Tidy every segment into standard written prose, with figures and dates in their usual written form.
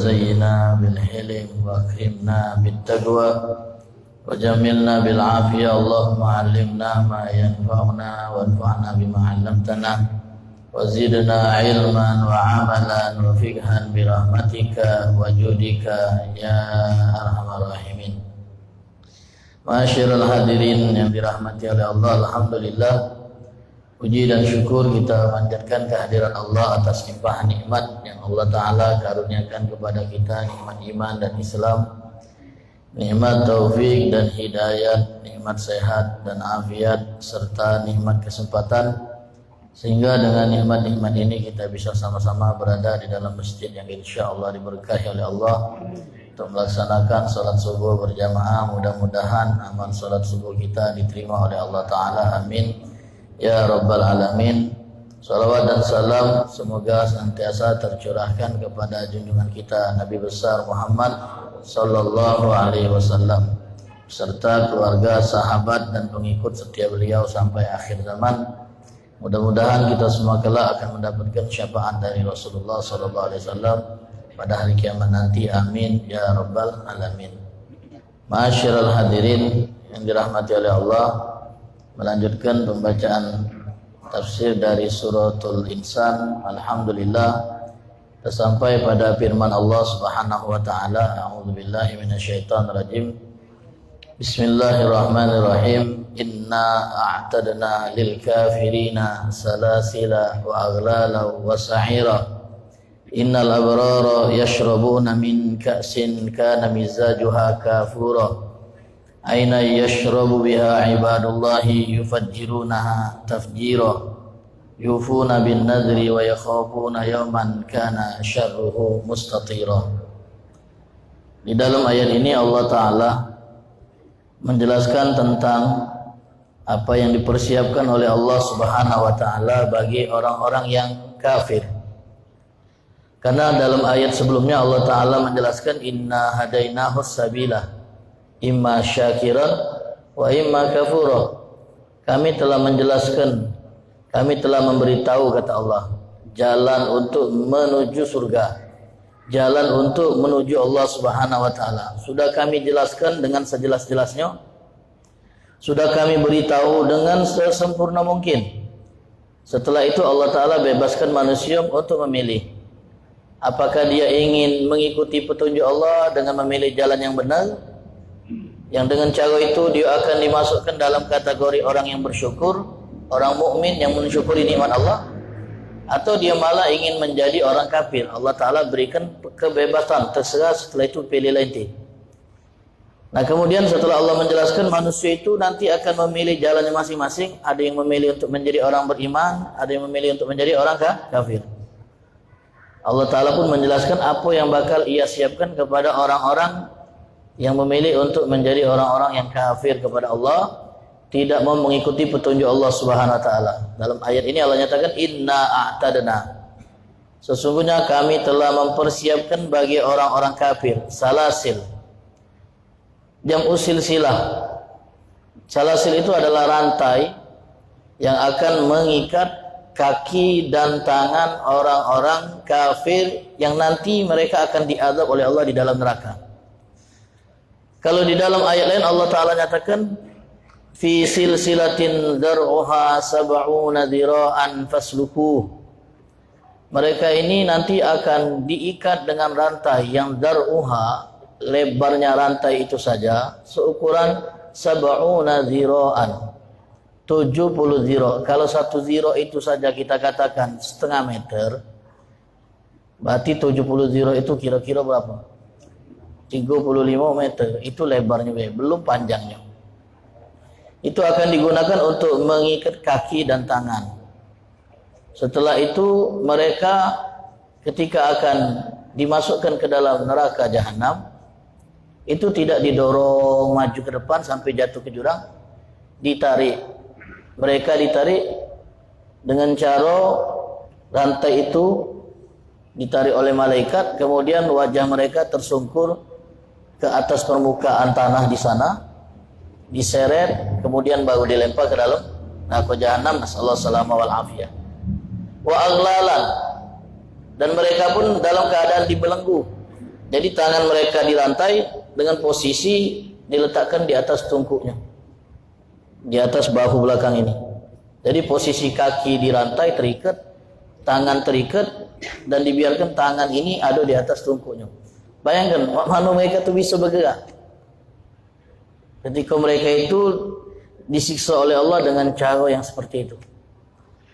وزينا بالحلم وأكرمنا بالتقوى وجملنا بالعافية اللهم علمنا ما ينفعنا وانفعنا بما علمتنا وزدنا علما وعملا وفقها برحمتك وجودك يا أرحم الراحمين. Ma'asyiral hadirin yang dirahmati oleh Allah, alhamdulillah puji dan syukur kita panjatkan kehadiran Allah atas limpah nikmat yang Allah Ta'ala karuniakan kepada kita, nikmat iman dan Islam, nikmat taufik dan hidayat, nikmat sehat dan afiat, serta nikmat kesempatan, sehingga dengan nikmat-nikmat ini kita bisa sama-sama berada di dalam masjid yang insya Allah diberkahi oleh Allah untuk melaksanakan salat subuh berjamaah. Mudah-mudahan amal salat subuh kita diterima oleh Allah Ta'ala, amin ya rabbal alamin. Salawat dan salam semoga senantiasa tercurahkan kepada junjungan kita Nabi besar Muhammad sallallahu alaihi wasallam serta keluarga, sahabat dan pengikut setia beliau sampai akhir zaman. Mudah-mudahan kita semua kelak akan mendapatkan syafaat dari Rasulullah sallallahu alaihi wasallam pada hari kiamat nanti, amin ya rabbal alamin. Ma'asyiral hadirin yang dirahmati oleh Allah, melanjutkan pembacaan tafsir dari suratul insan. Alhamdulillah sampai pada firman Allah Subhanahu wa taala, a'udzubillahi minasyaitonir rajim. Bismillahirrahmanirrahim. Inna a'tadna lil kafirina salasila wa aghlala wa sa'ira. Innal abrara yashrabuna min ka'sin kana mizajuha kafura. Aina yashrabu biha ibadullahi yufajjirunaha tafjira. Yufuna bin nadri wa yakhafuna yawman kana syarruhu mustatira. Di dalam ayat ini Allah Ta'ala menjelaskan tentang apa yang dipersiapkan oleh Allah Subhanahu wa Ta'ala bagi orang-orang yang kafir. Karena dalam ayat sebelumnya Allah Ta'ala menjelaskan inna hadainahus sabila imma syakiran wa imma kafura. Kami telah menjelaskan, kami telah memberitahu, kata Allah, jalan untuk menuju surga, jalan untuk menuju Allah Subhanahu wa Ta'ala. Sudah kami jelaskan dengan sejelas-jelasnya, sudah kami beritahu dengan sesempurna mungkin. Setelah itu Allah Ta'ala bebaskan manusia untuk memilih apakah dia ingin mengikuti petunjuk Allah dengan memilih jalan yang benar, yang dengan cara itu dia akan dimasukkan dalam kategori orang yang bersyukur, orang mukmin yang mensyukuri nikmat Allah, atau dia malah ingin menjadi orang kafir. Allah Ta'ala berikan kebebasan, terserah, setelah itu pilihlah inti. Nah kemudian setelah Allah menjelaskan manusia itu nanti akan memilih jalannya masing-masing. Ada yang memilih untuk menjadi orang beriman, ada yang memilih untuk menjadi orang kafir. Allah Ta'ala pun menjelaskan apa yang bakal ia siapkan kepada orang-orang yang memilih untuk menjadi orang-orang yang kafir kepada Allah, tidak mau mengikuti petunjuk Allah Subhanahu wa Ta'ala. Dalam ayat ini Allah nyatakan inna a'tadna, sesungguhnya kami telah mempersiapkan bagi orang-orang kafir salasil, jam'u silsilah. Salasil itu adalah rantai yang akan mengikat kaki dan tangan orang-orang kafir yang nanti mereka akan diazab oleh Allah di dalam neraka. Kalau di dalam ayat lain Allah Ta'ala nyatakan fi silsilatin dar'uha sab'una dhira'an faslukuh. Mereka ini nanti akan diikat dengan rantai yang dar'uha, lebarnya rantai itu saja seukuran sab'una dhira'an, 70 ziro. Kalau 1 ziro itu saja kita katakan setengah meter, berarti 70 ziro itu kira-kira berapa? 35 meter. Itu lebarnya, belum panjangnya. Itu akan digunakan untuk mengikat kaki dan tangan. Setelah itu mereka ketika akan dimasukkan ke dalam neraka jahanam, itu tidak didorong maju ke depan sampai jatuh ke jurang, ditarik. Mereka ditarik dengan cara rantai itu ditarik oleh malaikat, kemudian wajah mereka tersungkur ke atas permukaan tanah di sana, diseret, kemudian baru dilempar ke dalam neraka jahanam. Nasallahu salama wal afiyah. Wa aghlalan, dan mereka pun dalam keadaan dibelenggu. Jadi tangan mereka dirantai dengan posisi diletakkan di atas tungkuknya, di atas bahu belakang ini. Jadi posisi kaki dirantai terikat, tangan terikat, dan dibiarkan tangan ini ada di atas tungkuknya. Bayangkan mana mereka itu bisa bergerak ketika mereka itu disiksa oleh Allah dengan cara yang seperti itu.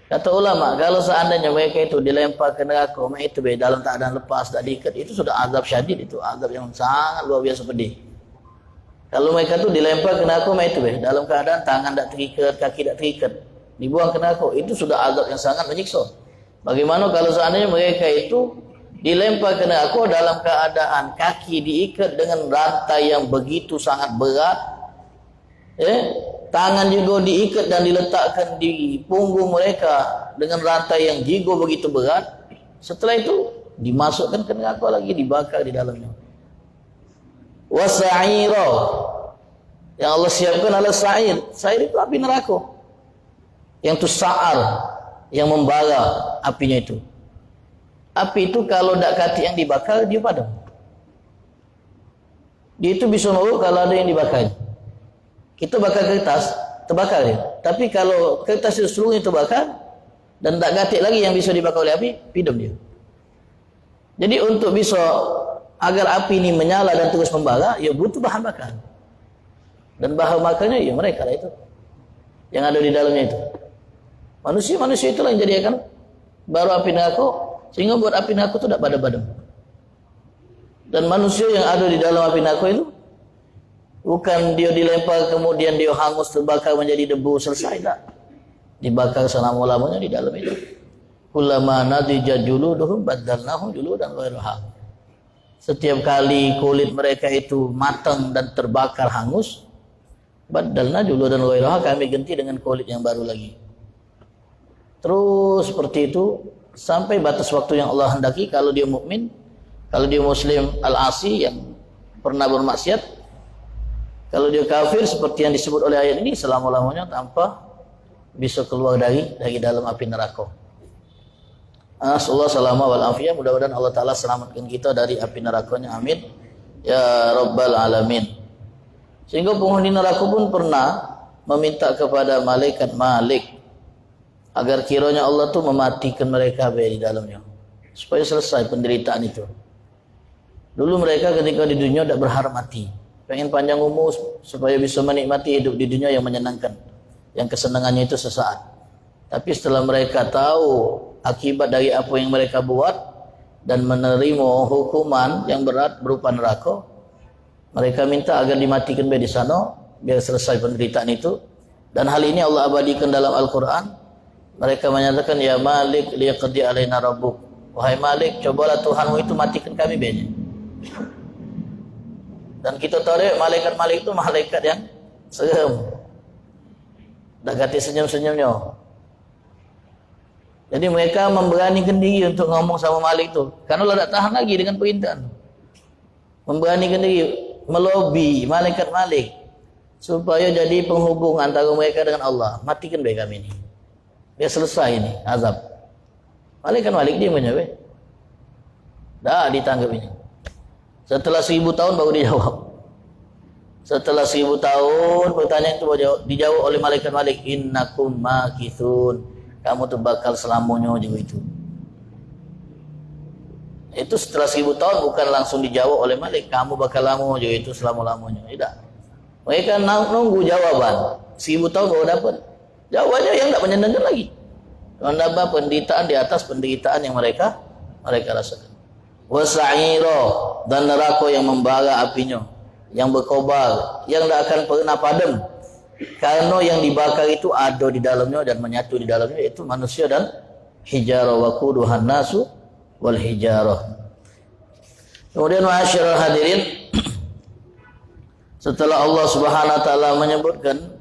Kata ulama, kalau seandainya mereka itu dilempar ke neraka, mereka itu dalam keadaan lepas, tak diikat, itu sudah azab syadid, itu azab yang sangat luar biasa pedih. Kalau mereka itu dilempar ke neraka, mereka itu dalam keadaan tangan tak terikat, kaki tak terikat, dibuang ke neraka, itu sudah azab yang sangat menyiksa. Bagaimana kalau seandainya mereka itu dilempar ke neraka dalam keadaan kaki diikat dengan rantai yang begitu sangat berat, tangan juga diikat dan diletakkan di punggung mereka dengan rantai yang juga begitu berat. Setelah itu dimasukkan ke neraka lagi, dibakar di dalamnya. Wasa'ira, yang Allah siapkan adalah sa'ir. Sa'ir itu api neraka yang tusa'ar, yang membara apinya itu. Api itu kalau tak kati yang dibakar, dia padam. Dia itu bisa nurut kalau ada yang dibakar. Kita bakar kertas, terbakar dia. Tapi kalau kertas itu seluruhnya terbakar dan tak gatik lagi yang bisa dibakar oleh api, pidam dia. Jadi untuk bisa agar api ini menyala dan terus membara, ya butuh bahan bakar. Dan bahan bakarnya ya mereka lah itu, yang ada di dalamnya itu. Manusia itulah yang jadikan baru api neraka, sehingga buat api neraka itu tak padam-padam. Dan manusia yang ada di dalam api neraka itu bukan dia dilempar kemudian dia hangus terbakar menjadi debu selesai, tak. Dibakar selama-lamanya di dalam itu. Kullama nadija juluduhum baddalnahum juludan ghairaha. Setiap kali kulit mereka itu matang dan terbakar hangus, baddalna juludan ghairaha, kami ganti dengan kulit yang baru lagi. Terus seperti itu sampai batas waktu yang Allah hendaki. Kalau dia mukmin, kalau dia muslim al-asi yang pernah bermaksiat, kalau dia kafir seperti yang disebut oleh ayat ini, selama-lamanya tanpa bisa keluar dari dalam api neraka. Nasallahu salama wal afiyah. Mudah-mudahan Allah Ta'ala selamatkan kita dari api nerakanya. Amin ya rabbal alamin. Sehingga penghuni neraka pun pernah meminta kepada malaikat Malik agar kiranya Allah tu mematikan mereka di dalamnya, supaya selesai penderitaan itu. Dulu mereka ketika di dunia tidak berharap mati, pengen panjang umur supaya bisa menikmati hidup di dunia yang menyenangkan, yang kesenangannya itu sesaat. Tapi setelah mereka tahu akibat dari apa yang mereka buat dan menerima hukuman yang berat berupa neraka, mereka minta agar dimatikan di sana biar selesai penderitaan itu. Dan hal ini Allah abadikan dalam Al-Quran. Mereka menyatakan, ya Malik liyaqdi alaina rabbuk, wahai Malik, cobalah Tuhanmu itu matikan kami biarnya. Dan kita tahu deh, malaikat Malik itu malaikat yang seram, dah ganti senyum-senyumnya. Jadi mereka memberanikan diri untuk ngomong sama Malik itu, karena Allah tak tahan lagi dengan perintah. Memberanikan diri melobi malaikat Malik supaya jadi penghubung antara mereka dengan Allah. Matikan baik kami ini, biar selesai ini azab. Malaikat Malik dia menjawab, dah ditanggap ini. Setelah 1000 tahun baru dijawab. Setelah 1000 tahun pertanyaan itu dijawab oleh malaikat Malik, innakum makithun, kamu tuh bakal selamanya juga itu. Itu setelah 1000 tahun bukan langsung dijawab oleh Malik, kamu bakal lama juga itu selama-lamanya. Tidak. Mereka nunggu jawaban. 1000 tahun baru dapat. Jawabannya yang tak menyenangkan lagi. Menambah penderitaan di atas penderitaan yang mereka rasakan. Wasa'ira, dan neraka yang membara apinya, yang berkobar, yang tak akan pernah padam. Karena yang dibakar itu ada di dalamnya dan menyatu di dalamnya, yaitu manusia dan hijarah, waquduhan nasu wal hijarah. Kemudian ma'asyiral hadirin, setelah Allah Subhanahu wa taala menyebutkan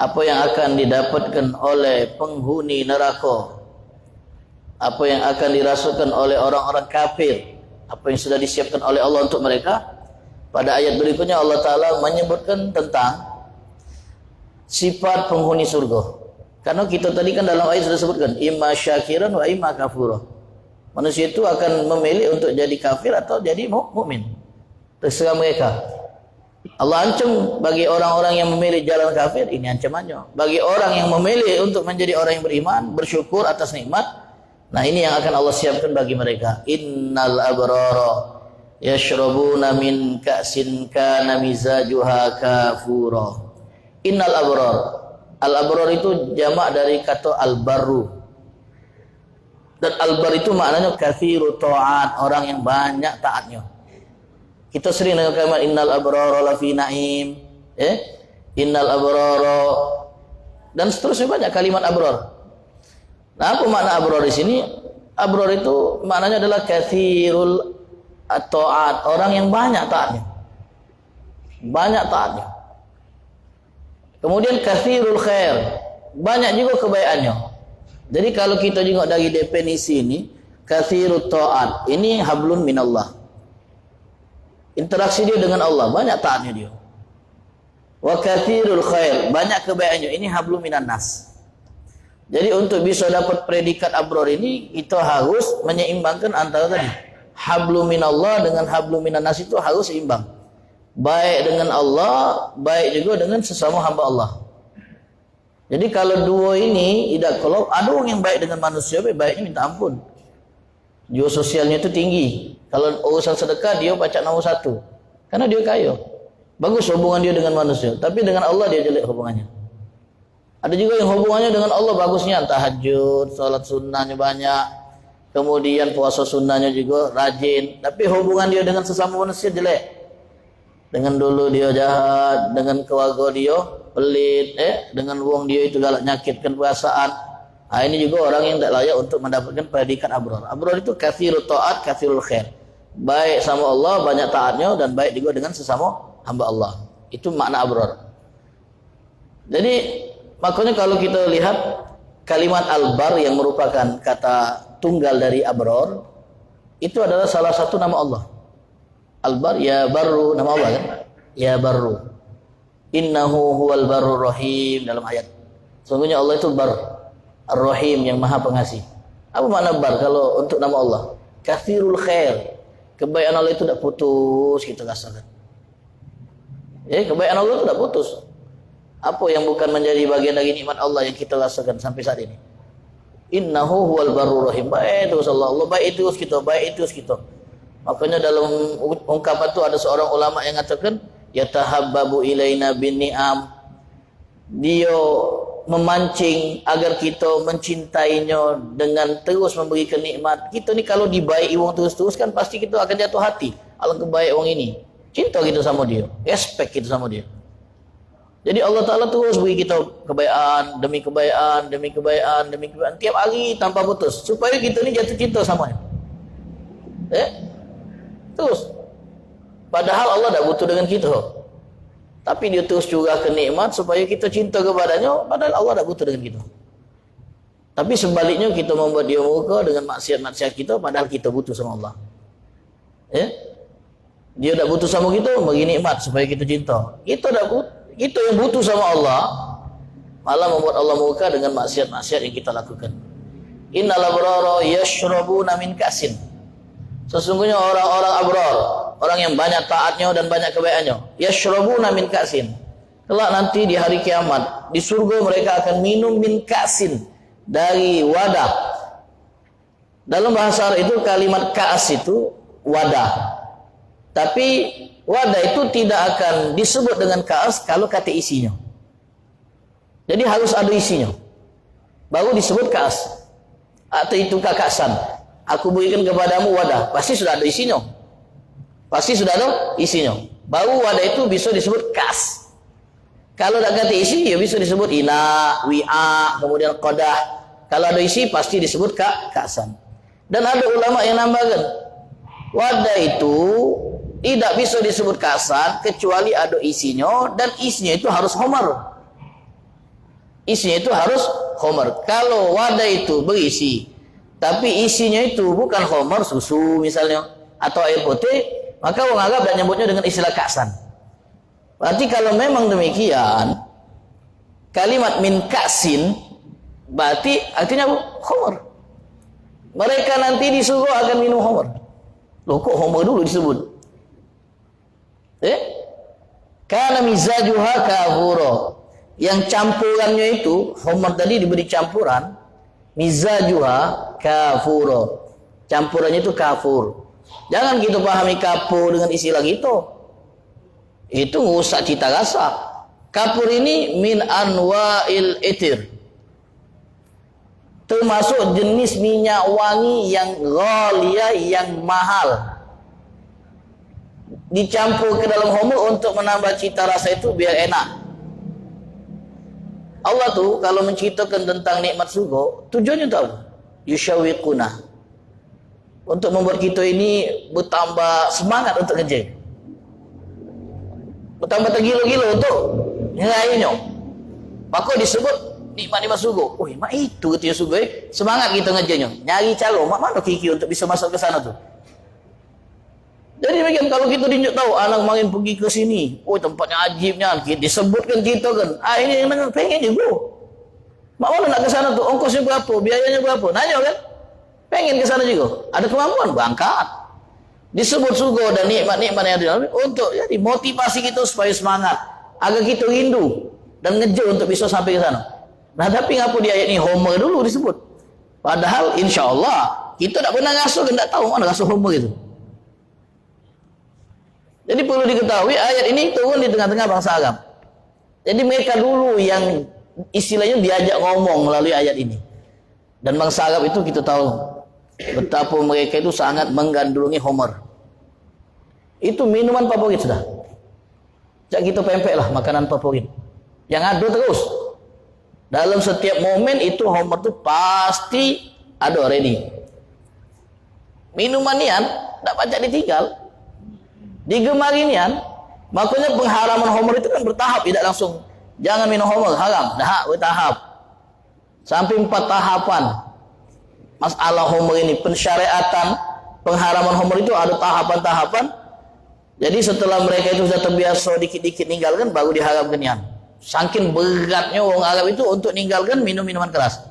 apa yang akan didapatkan oleh penghuni neraka, apa yang akan dirasakan oleh orang-orang kafir, apa yang sudah disiapkan oleh Allah untuk mereka, pada ayat berikutnya Allah Ta'ala menyebutkan tentang sifat penghuni surga. Karena kita tadi kan dalam ayat sudah sebutkan, imma syakiran wa imma kafura. Manusia itu akan memilih untuk jadi kafir atau jadi mukmin. Terserah mereka. Allah ancam bagi orang-orang yang memilih jalan kafir, ini ancamannya. Bagi orang yang memilih untuk menjadi orang yang beriman, bersyukur atas nikmat, nah ini yang akan Allah siapkan bagi mereka. Innal abrara yashrabuna min ka'sin kana mizajuha kafura. Innal abrar. Al-abrar itu jamak dari kata al-barru. Dan al-bar itu maknanya kathiru ta'at, orang yang banyak taatnya. Kita sering dengar kalimat innal abrara lafi na'im, innal abrara, dan seterusnya banyak kalimat abrar. Nah, apa makna abrar di sini? Abrar itu maknanya adalah kathirul ta'at, orang yang banyak taatnya. Banyak taatnya. Kemudian kathirul khair, banyak juga kebaikannya. Jadi kalau kita tengok dari definisi ini, kathirut ta'at, ini hablun minallah. Interaksi dia dengan Allah, banyak taatnya dia. Wa kathirul khair, banyak kebaikannya, ini hablun minan nas. Jadi untuk bisa dapat predikat abrar ini, kita harus menyeimbangkan antara tadi. Hablun minallah dengan hablun minan nas itu harus seimbang. Baik dengan Allah, baik juga dengan sesama hamba Allah. Jadi kalau dua ini tidak kalau ada orang yang baik dengan manusia, baiknya minta ampun. Jiwa sosialnya itu tinggi. Kalau urusan sedekah dia baca nomor 1. Karena dia kaya. Bagus hubungan dia dengan manusia, tapi dengan Allah dia jelek hubungannya. Ada juga yang hubungannya dengan Allah bagusnya, tahajud, salat sunnahnya banyak, kemudian puasa sunnahnya juga rajin, tapi hubungan dia dengan sesama manusia jelek. Dengan dulu dia jahat, dengan keluarga dia pelit, dengan uang dia itu galak nyakitkan perasaan. Nah, ini juga orang yang tidak layak untuk mendapatkan predikat abrar. Abrar itu kathirul ta'at, kathirul khair. Baik sama Allah, banyak taatnya, dan baik juga dengan sesama hamba Allah. Itu makna abrar. Jadi, makanya kalau kita lihat kalimat al-bar yang merupakan kata tunggal dari abrar, itu adalah salah satu nama Allah. Al-bar, ya barru, nama Allah kan? Ya barru. Innahu huwal barur rahim, dalam ayat. Sungguhnya Allah itu bar, ar-rahim, yang maha pengasih. Apa makna bar kalau untuk nama Allah? Kathirul khair. Kebaikan Allah itu tidak putus, kita rasakan. Kebaikan Allah itu tidak putus. Apa yang bukan menjadi bagian dari nikmat Allah yang kita rasakan sampai saat ini? Innahu huwal barur rahim. Baik terus Allah, baik terus kita, baik terus kita. Makanya dalam ungkapan itu ada seorang ulama yang mengatakan yatahabbabu ilaina bin ni'am. Dia memancing agar kita mencintainya dengan terus memberikan nikmat. Kita ni kalau dibaiki wong terus-terus kan pasti kita akan jatuh hati. Alangkah baik wong ini. Cinta kita sama dia, respect kita sama dia. Jadi Allah Ta'ala terus beri kita kebaikan demi kebaikan, demi kebaikan, demi kebaikan tiap hari tanpa putus, supaya kita ni jatuh cinta sama dia. Terus. Padahal Allah tak butuh dengan kita. Tapi dia terus curahkan nikmat supaya kita cinta kepadanya, padahal Allah tak butuh dengan kita. Tapi sebaliknya kita membuat dia murka dengan maksiat-maksiat kita, padahal kita butuh sama Allah. Dia tak butuh sama kita, bagi nikmat supaya kita cinta. Kita yang butuh sama Allah, malah membuat Allah murka dengan maksiat-maksiat yang kita lakukan. Innal abrara yashrabuna min ka'sin. Sesungguhnya orang-orang abrar, orang yang banyak taatnya dan banyak kebaikannya, yashrabuna min ka'sin. Kelak nanti di hari kiamat, di surga mereka akan minum min ka'sin, dari wadah. Dalam bahasa Arab itu kalimat ka'as itu wadah. Tapi wadah itu tidak akan disebut dengan ka'as kalau kata isinya. Jadi harus ada isinya, baru disebut ka'as. Atau itu ka'asan. Aku berikan kepadamu wadah, pasti sudah ada isinya. Pasti sudah ada isinya. Baru wadah itu bisa disebut kas. Kalau tak kata isi, ya bisa disebut ina, wi'a, kemudian qadah. Kalau ada isi, pasti disebut ka'san. Dan ada ulama yang nambahkan, wadah itu tidak bisa disebut ka'san kecuali ada isinya, dan isinya itu harus khamar. Isinya itu harus khamar. Kalau wadah itu berisi, tapi isinya itu bukan khamar, susu misalnya, atau air putih, maka orang Arab dan nyebutnya dengan istilah ka'san. Berarti kalau memang demikian, kalimat min ka'sin berarti artinya khamar. Mereka nanti di surga akan minum khamr. Loh, kok khamr dulu disebut? Karena mizajuha kafura. Yang campurannya itu, khamr tadi diberi campuran, mizajuha kafura. Campurannya itu kafur. Jangan kita pahami kafur dengan istilah gitu. Itu rusak cita rasa. Kafur ini min anwa'il itir. Termasuk jenis minyak wangi yang ghaliyah, yang mahal. Dicampur ke dalam khamr untuk menambah cita rasa itu biar enak. Allah tuh kalau menceritakan tentang nikmat surga, tujuannya tahu? Yushawiquna. Untuk membuat kita ini bertambah semangat untuk kerja. Bertambah tergila-gila untuk ngeraihnya. Maka disebut nikmat-nikmat surga. Oh, mak itu ketika surga, semangat kita ngerjanya. Nyari cara, mak mana kiki untuk bisa masuk ke sana tuh. Jadi bagian kalau kita tunjuk tahu anak main pergi ke sini, oh tempatnya ajibnya, disebutkan kita kan. Ini yang pengen juga. Mak mana nak ke sana tuh? Ongkosnya berapa? Biayanya berapa? Nanya kan? Pengen ke sana juga. Ada kemampuan berangkat. Disebut surga dan nikmat-nikmat yang ada untuk jadi motivasi kita supaya semangat, agar kita rindu dan ngejar untuk bisa sampai ke sana. Nah, tapi ngapa di ayat ini Homer dulu disebut? Padahal insya Allah kita tak pernah ngasuh dan tak tahu mana ngasuh Homer itu. Jadi perlu diketahui ayat ini turun di tengah-tengah bangsa Arab. Jadi mereka dulu yang istilahnya diajak ngomong melalui ayat ini. Dan bangsa Arab itu kita tahu betapa mereka itu sangat menggandrungi Homer. Itu minuman favorit sudah. Jak kita pempek lah makanan favorit. Yang ada terus. Dalam setiap momen itu Homer itu pasti ada ready. Minuman nian tak pacak ditinggal. Digemarian, makanya pengharaman Homer itu kan bertahap, tidak langsung jangan minum Homer, haram, dah bertahap. Sampai 4 tahapan. Masalah Homer ini, pensyariatan pengharaman Homer itu ada tahapan-tahapan. Jadi setelah mereka itu sudah terbiasa dikit-dikit ninggalkan, baru diharamkan nian. Saking beratnya orang Arab itu untuk ninggalkan minum-minuman keras.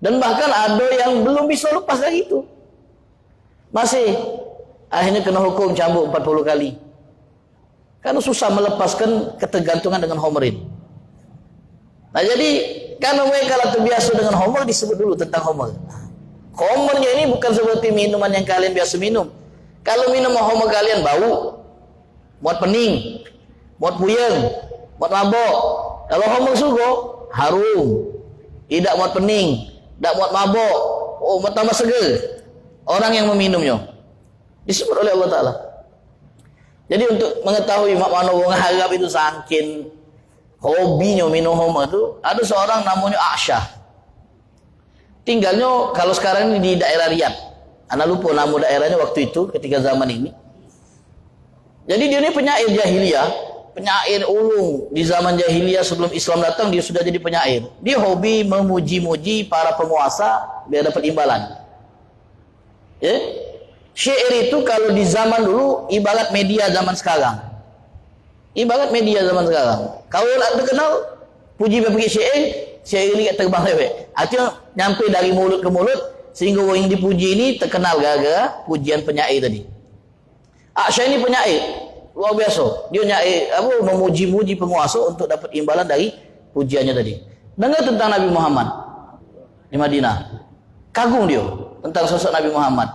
Dan bahkan ada yang belum bisa lepas dari itu. Masih akhirnya kena hukum cambuk 40 kali. Karena susah melepaskan ketergantungan dengan Homer ini. Nah jadi karena mereka terbiasa dengan Homer, disebut dulu tentang Homer. Homernya ini bukan seperti minuman yang kalian biasa minum. Kalau minum Homer kalian bau, muat pening, muat puyeng, muat mabok. Kalau Homer surga harum, tidak muat pening, tidak muat mabok, oh tambah seger orang yang meminumnya. Disebut oleh Allah Ta'ala. Jadi untuk mengetahui makna orang Arab itu saking hobinya minum Homer itu, ada seorang namanya Aisyah. Tinggalnya kalau sekarang ini di daerah Riyadh. Anak lupa nama daerahnya waktu itu ketika zaman ini. Jadi dia ini penyair jahiliyah, penyair ulung di zaman jahiliyah sebelum Islam datang dia sudah jadi penyair. Dia hobi memuji-muji para penguasa biar dapat imbalan. Ya? Syair itu kalau di zaman dulu ibarat media zaman sekarang. Ibarat media zaman sekarang. Kalau nak terkenal, puji pergi syair ini terbang lewat. Artinya nyampe dari mulut ke mulut sehingga orang yang dipuji ini terkenal gara-gara pujian penyair tadi. Aisyah ini penyair luar biasa. Dia nyair memuji-muji penguasa untuk dapat imbalan dari pujiannya tadi. Dengar tentang Nabi Muhammad di Madinah. Kagum dia tentang sosok Nabi Muhammad.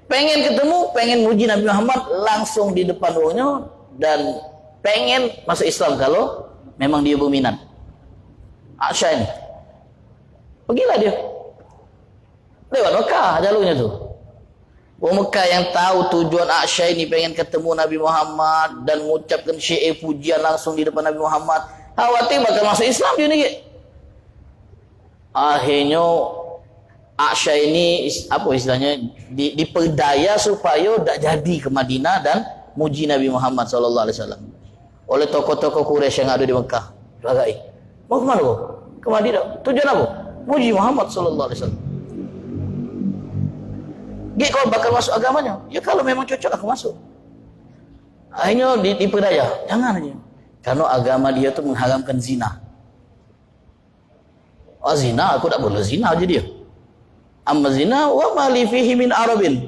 Pengen ketemu, pengen muji Nabi Muhammad langsung di depan orangnya dan pengen masuk Islam kalau memang dia berminat. Aisyah ini. Pergilah dia. Lewat Mekah jalurnya tu. Orang Mekah yang tahu tujuan Aisyah ini pengen ketemu Nabi Muhammad dan mengucapkan syair pujian langsung di depan Nabi Muhammad. Khawatir bakal masuk Islam dia ni. Akhirnya Aisyah ini apa istilahnya diperdaya supaya tak jadi ke Madinah dan muji Nabi Muhammad SAW oleh tokoh-tokoh Quraisy yang ada di Mekah. Bagai, mau ke mana kau? Ke Madinah. Tujuan apa? Muji Muhammad SAW. Dia kau bakal masuk agamanya. Ya kalau memang cocok aku masuk. Akhirnya diperdaya. Jangan aja. Karena agama dia tu mengharamkan zina. Oh zina, aku tak boleh zina aja dia. Amma zina wa ma li fihi min arabin.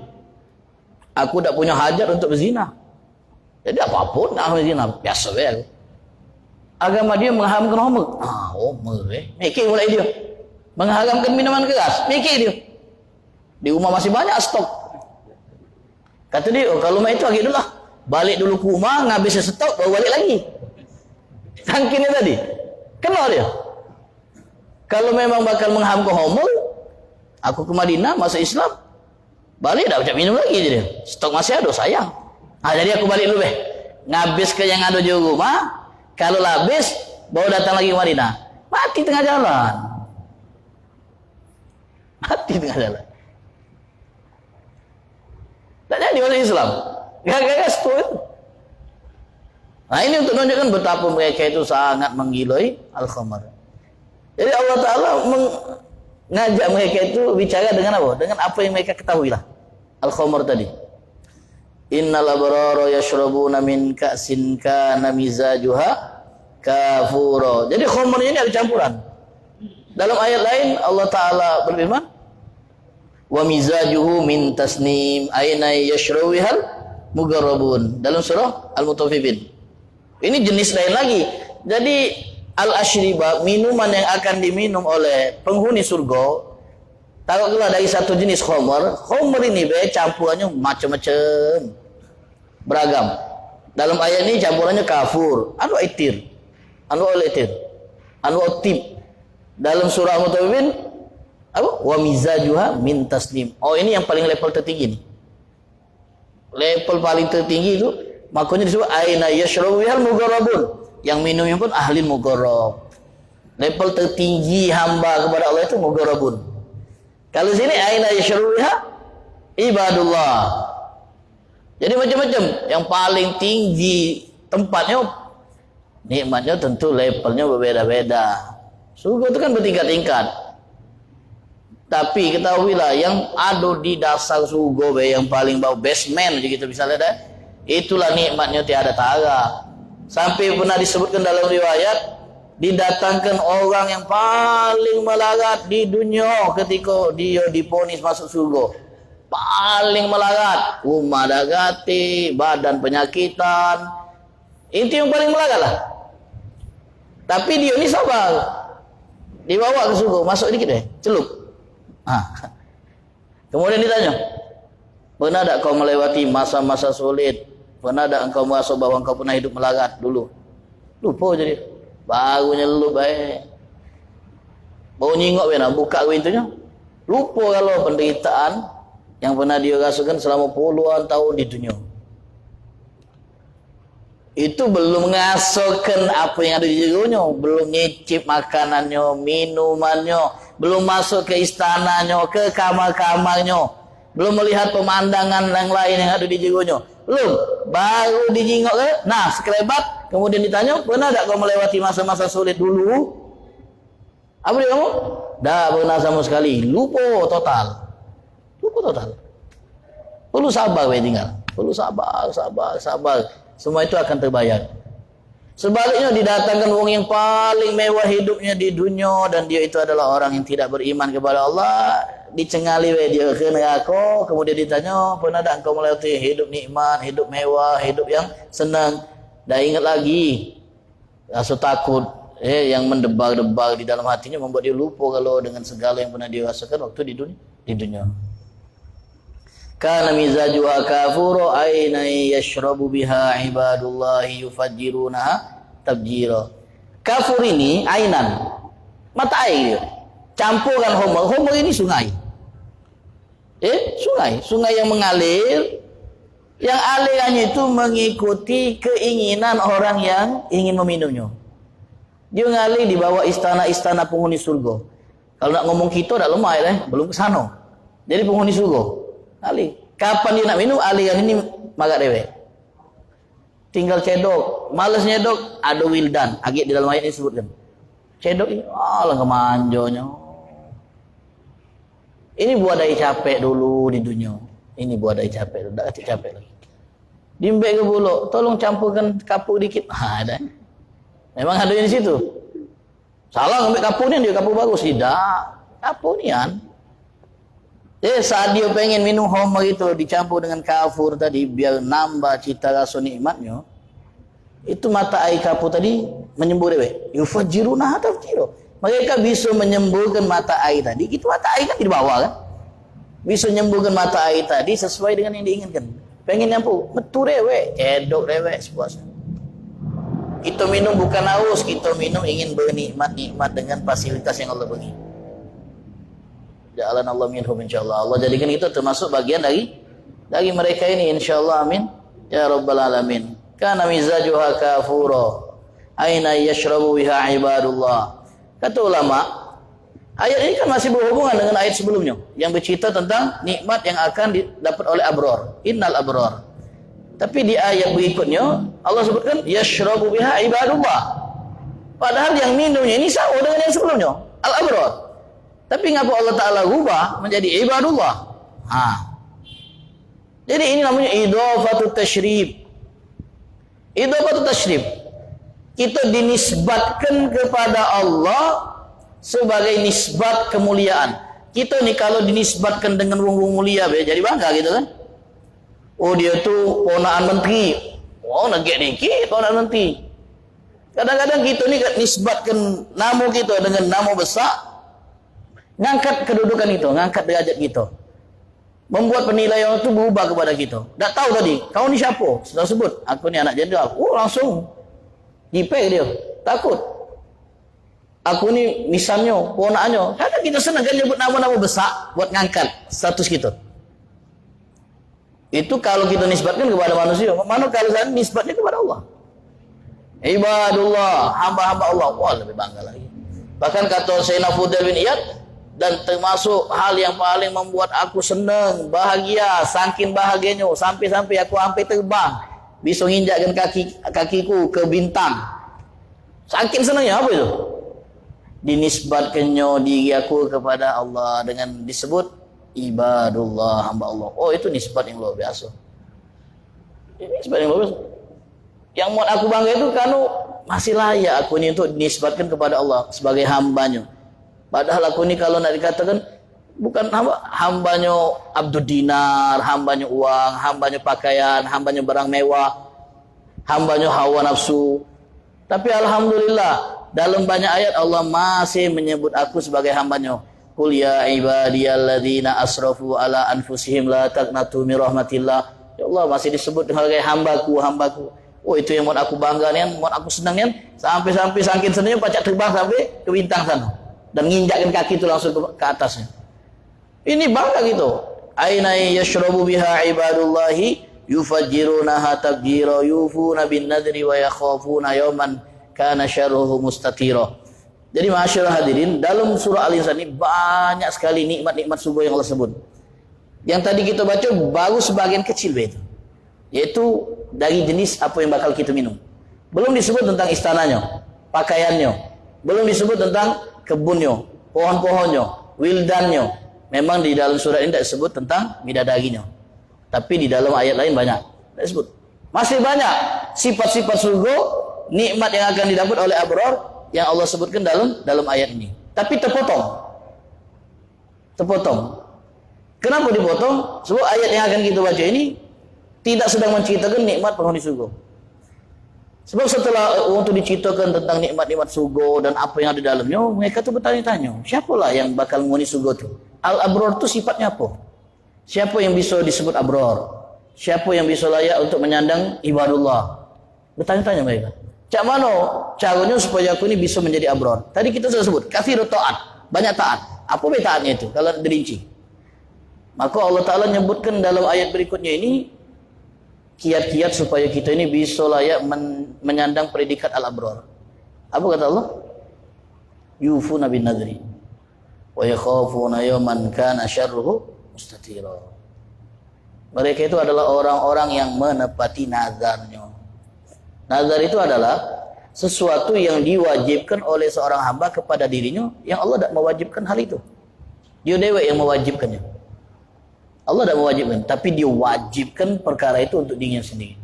Aku tak punya hajat untuk berzina. Jadi apapun nak berzina, biasa bae. Agama dia mengharamkan homer. Homer mikir mulai dia. Mengharamkan minuman keras, mikir dia. Di rumah masih banyak stok. Kata dia, kalau mak itu agak dulu lah. Balik dulu ke rumah, ngabis stok, baru balik lagi. Tangkinnya tadi. Kenal dia. Kalau memang bakal mengharamkan homer, aku ke Madinah, masuk Islam, balik dah macam minum lagi je dia. Stok masih ada, sayang. Jadi aku balik dulu ngabis ke yang ada di rumah. Kalau habis, baru datang lagi ke Madinah. Mati tengah jalan. Mati tengah jalan. Tak jadi masuk Islam. Gara-gara stok itu. Nah ini untuk menunjukkan betapa mereka itu sangat menggilai al-khamar. Jadi Allah Ta'ala mengajak mereka itu bicara dengan apa? Dengan apa yang mereka ketahui lah. Al-khamar tadi. Innal abrara yashrabuna min ka'sin kana mizajuha kafura. Jadi khamrnya ini ada campuran. Dalam ayat lain Allah Ta'ala berfirman, wa mizajuhu min tasnim aina yashrabihal mugarrabun. Dalam surah Al-Mutaffifin. Ini jenis lain lagi. Jadi al-ashriba, minuman yang akan diminum oleh penghuni surga, taruhlah dari satu jenis khamr. Khamr ini campurannya macam-macam, beragam. Dalam ayat ini campurannya kafur, anu etir, anu oletir, anu otip. Dalam surah Al-Mutaffifin apa? Wa mizajuha min tasnim. Oh, ini yang paling level tertinggi nih. Level paling tertinggi itu makanya disebut aina yashrabu bihal mugarrabun. Yang minumnya pun ahli mugarrab. Level tertinggi hamba kepada Allah itu mugarrabun. Kalau sini aina yashrabu biha ibadullah. Jadi macam-macam. Yang paling tinggi tempatnya, nikmatnya tentu levelnya berbeda-beda. Surga itu kan bertingkat-tingkat. Tapi ketahuilah yang ada di dasar surga yang paling bawah, basement gitu misalnya dah, itulah nikmatnya tiada tara. Sampai pernah disebutkan dalam riwayat, didatangkan orang yang paling melarat di dunia ketika dia diponis masuk surga. Paling melarat, rumah dagati, badan penyakitan, itu yang paling melarat lah. Tapi dia ni sabar, dibawa ke surga, masuk dikit celup. Kemudian ditanya, pernah tak kau melewati masa-masa sulit? Pernah tak engkau merasa bahwa engkau pernah hidup melarat dulu? Lupa jadi. Barunya lelup baik. Baru nyingok nak buka pintunya. Lupa kalau penderitaan yang pernah dia rasakan selama puluhan tahun di dunia. Itu belum ngasokan apa yang ada di jirunya, belum nyicip makanannya, minumannya, belum masuk ke istananya, ke kamar-kamarnya, belum melihat pemandangan yang lain yang ada di jirunya. Belum, baru dijingok ke, nah sekelebat, kemudian ditanya, pernah tak kau melewati masa-masa sulit dulu? Apa dia kamu? Dah pernah sama sekali, lupa total. Perlu sabar tinggal, perlu sabar. Semua itu akan terbayar. Sebaliknya didatangkan orang yang paling mewah hidupnya di dunia dan dia itu adalah orang yang tidak beriman kepada Allah, dicengali dia ke neraka, kemudian ditanya, pernah tak engkau melewati hidup nikmat, hidup mewah, hidup yang senang? Dah ingat lagi, rasa takut yang mendebar-debar di dalam hatinya membuat dia lupa kalau dengan segala yang pernah dia rasakan waktu di dunia. Kana mizajuha kafura aina yashrabu biha ibadullahi yufajjirunaha tabjira. Kafur ini ainan, mata air dia. Campuran homer. Homer ini sungai. Sungai yang mengalir, yang alirannya itu mengikuti keinginan orang yang ingin meminumnya. Dia mengalir di bawah istana-istana penghuni surga. Kalau nak ngomong kita dah lemah belum ke sana. Jadi penghuni surga ali. Kapan dia nak minum, aliran ini magak dewek. Tinggal cedok. Malas nyedok, ada wildan. Agak di dalam ayat ini sebutkan. Cedok ini, langkah manjonya. Ini buat dari capek dulu di dunia. Ini buat dari capek, dah kata capek lagi. Dimbek ke buluk, tolong campurkan kapur dikit. Ada. Memang ada di situ. Salah ambil kapur ni, dia kapur bagus. Tidak. Kapur ni kan. Saat dia pengen minum khamar itu dicampur dengan kafur tadi biar nambah cita rasa nikmatnya, itu mata air kafur tadi menyembur dewe. Yufajiruna tafjiro. Mereka bisa menyemburkan mata air tadi. Itu mata air kan di bawah kan? Bisa menyemburkan mata air tadi sesuai dengan yang diinginkan. Pengen nyampur, metu dewe, cedok dewe sepuasnya. Kita minum bukan haus, kita minum ingin bernikmat-nikmat dengan fasilitas yang Allah beri. Ja'alan Allah minhum insyaallah. Allah jadikan itu termasuk bagian dari mereka ini insyaallah, amin ya rabbal alamin. Kana mizajuha kafura aina yashrabu biha ibadullah. Kata ulama, ayat ini kan masih berhubungan dengan ayat sebelumnya yang bercerita tentang nikmat yang akan didapat oleh abror, innal abror. Tapi di ayat berikutnya Allah sebutkan yashrabu biha ibadullah. Padahal yang minumnya ini sama dengan yang sebelumnya, al abror. Tapi ngapa Allah Ta'ala rubah menjadi ibadullah? Jadi ini namanya idhafatut tasyrif. Idhafatut tasyrif. Kita dinisbatkan kepada Allah sebagai nisbat kemuliaan. Kita nih kalau dinisbatkan dengan wong mulia, jadi bangga gitu kan? Oh dia tuh ponaan menteri. Oh nagek dikit ponaan menteri. Kadang-kadang kita nih nisbatkan nama kita dengan nama besar. Ngangkat kedudukan itu, ngangkat derajat kita. Membuat penilaian itu berubah kepada kita. Tak tahu tadi, kau ni siapa? Sudah sebut, aku ni anak jenderal. Oh langsung jipek dia, takut. Aku ni misalnya, ponakannya. Kadang kita senang kan nyebut nama-nama besar buat ngangkat status kita. Itu kalau kita nisbatkan kepada manusia. Mana kalau saya nisbatnya kepada Allah. Ibadullah, hamba-hamba Allah. Wah lebih bangga lagi. Bahkan kata Sayyidina Fudail bin Iyad, dan termasuk hal yang paling membuat aku senang, bahagia, saking bahagianya sampai-sampai aku hampir terbang, bisa nginjakkan kakiku ke bintang. Saking senangnya apa itu? Dinisbatkannya diri aku kepada Allah dengan disebut ibadullah, hamba Allah. Oh itu nisbat yang luar biasa. Ini nisbat yang luar biasa. Yang buat aku bangga itu karena masih layak aku ini untuk dinisbatkan kepada Allah sebagai hambanya. Padahal aku ini kalau nak dikatakan bukan hambanya abdul dinar, hambanya uang, hambanya pakaian, hambanya barang mewah, hambanya hawa nafsu. Tapi alhamdulillah dalam banyak ayat Allah masih menyebut aku sebagai hambanya. Qul ya ibadiyalladzina asrafu ala anfusihim la taqnatu min rahmatillah. Ya Allah masih disebut sebagai hambaku. Oh itu yang buat aku bangga nih, buat aku senang nih. Sampai saking senangnya pacak terbang sampai ke bintang sana. Dan nginjakkan kaki itu langsung ke atasnya. Ini bangga gitu. Aina yashrabu biha ibadullahi yufajjirunaha tabjira yufuna bin nadri wa yakhafuna yawman kana syarruhu mustatira. Jadi masyaallah hadirin, dalam surah Al-Insan ini banyak sekali nikmat-nikmat surga yang Allah sebut. Yang tadi kita baca baru sebagian kecil itu. Yaitu dari jenis apa yang bakal kita minum. Belum disebut tentang istananya, pakaiannya. Belum disebut tentang kebunnya, pohon-pohonnya, wildannya. Memang di dalam surat ini tidak disebut tentang bidadarinya. Tapi di dalam ayat lain banyak. Tidak disebut. Masih banyak sifat-sifat surga, nikmat yang akan didapat oleh abror yang Allah sebutkan dalam ayat ini. Tapi terpotong. Kenapa dipotong? Sebab ayat yang akan kita baca ini tidak sedang menceritakan nikmat penghuni surga. Sebab setelah untuk diceritakan tentang nikmat-nikmat surga dan apa yang ada di dalamnya, mereka tu bertanya-tanya, siapalah yang bakal menghuni surga tu? Al-abror tu sifatnya apa? Siapa yang bisa disebut abror? Siapa yang bisa layak untuk menyandang ibadullah? Bertanya-tanya mereka. Cak mana caranya supaya aku ini bisa menjadi abror? Tadi kita sudah sebut, kathirut ta'at, banyak taat. Apa taatnya itu kalau dirinci? Maka Allah Ta'ala menyebutkan dalam ayat berikutnya ini kiat-kiat supaya kita ini bisa layak menyandang predikat al-abror. Apa kata Allah? Yufuna bin nadri wa yakhafuna yawman kana syarruhu mustatira. Mereka itu adalah orang-orang yang menepati nazarnya. Nazar itu adalah sesuatu yang diwajibkan oleh seorang hamba kepada dirinya yang Allah tidak mewajibkan hal itu. Dia dewa yang mewajibkannya. Allah tidak mewajibkan, tapi dia wajibkan perkara itu untuk dirinya sendiri.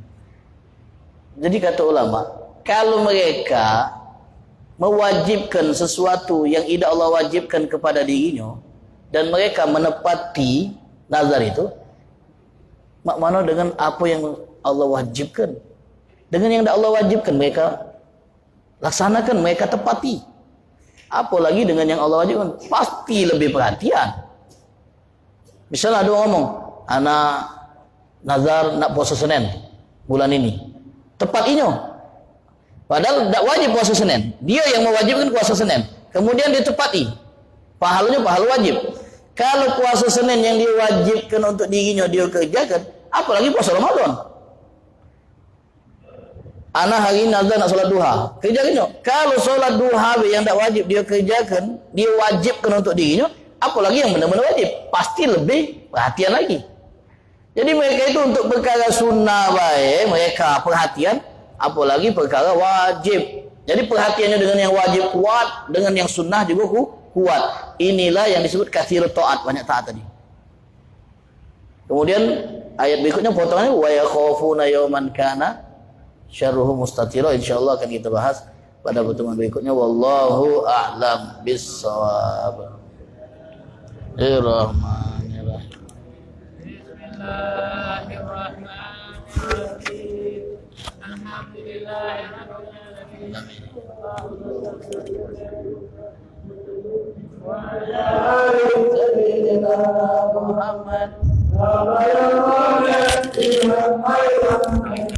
Jadi kata ulama, kalau mereka mewajibkan sesuatu yang tidak Allah wajibkan kepada dirinya, dan mereka menepati nazar itu, makna dengan apa yang Allah wajibkan, dengan yang Allah wajibkan mereka laksanakan, mereka tepati. Apalagi dengan yang Allah wajibkan, pasti lebih perhatian. Misalnya ada orang ngomong, anak nazar nak puasa Senin bulan ini, tepat inyo. Padahal tak wajib puasa Senin, dia yang mewajibkan puasa Senin, kemudian dia tepati, pahalanya pahala wajib. Kalau puasa Senin yang diwajibkan untuk dirinya dia kerjakan, apalagi puasa Ramadan. Anak hari ini nazar nak solat duha, kerjakan. Kalau solat duha yang tak wajib dia kerjakan, dia wajibkan untuk dirinya, apalagi yang benar-benar wajib, pasti lebih perhatian lagi. Jadi mereka itu untuk perkara sunnah baik, mereka perhatian, apalagi perkara wajib. Jadi perhatiannya dengan yang wajib kuat, dengan yang sunnah juga kuat. Inilah yang disebut katsirut taat, banyak taat tadi. Kemudian ayat berikutnya potongannya wa yakhafuna yawman kana syarruhu mustatira. Insyaallah akan kita bahas pada pertemuan berikutnya. Wallahu a'lam bissawab. Bismillahirrahmanirrahim. Bismillahirrahmanirrahim. Alhamdulillahirabbil alamin. Wa ala alihi sayyidina Muhammad wa ala alihi wa sahbihi